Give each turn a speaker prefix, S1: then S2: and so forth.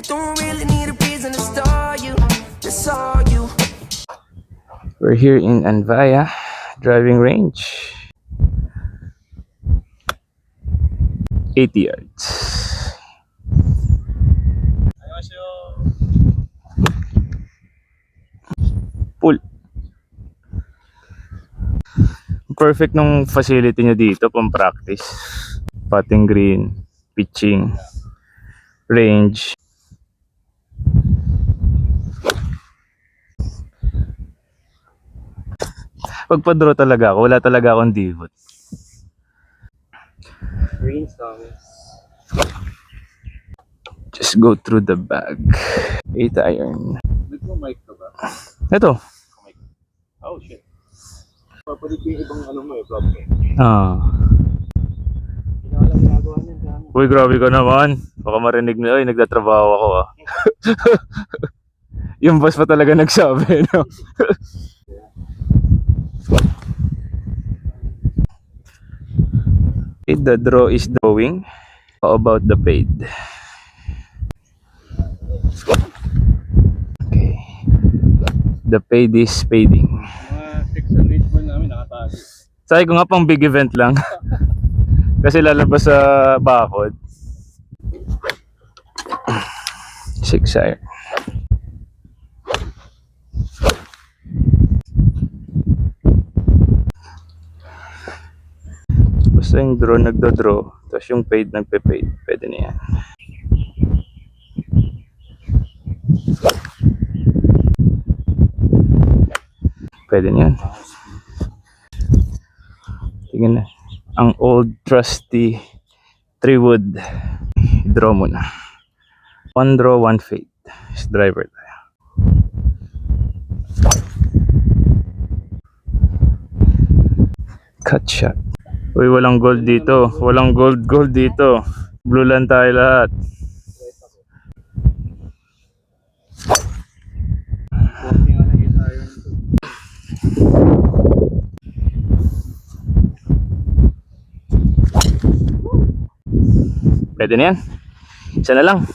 S1: Don't really need a reason to start you. That's all you.
S2: We're here in Anvaya driving range. 80 yards. Full. Perfect nung facility nyo dito pang practice. Putting green, pitching, range. Pagpa-draw talaga ako, wala talaga akong divot.
S3: Greens, Thomas.
S2: Just go through the bag. 8 iron.
S3: Nagmo-mic ka ba?
S2: Ito.
S3: Oh, shit. Papalit yung ibang ano mo vlog mo. Hindi na alam ginagawa niyan.
S2: Uy, grabe ka naman. Baka marinig mo, ay, nagtatrabaho ako ah. Yung boss pa talaga nagsabi, no? The draw is drawing. How about the paid? Okay. The paid is paiding.
S3: Mga Texan baseball namin nakatago.
S2: Sabi ko nga pang big event lang. Kasi lalabas sa bakod. 6 iron. Basta yung draw nagdo-draw, tapos yung paid nagpe-paid, pwede na yan. Pwede na yan. Tingnan na. Ang old trusty 3-wood. Draw muna. 1 draw, 1 fade. Driver tayo. Cut shot. Uy, walang gold dito. Walang gold dito. Blue lang tayo lahat. Pwede na yan. Isa na lang.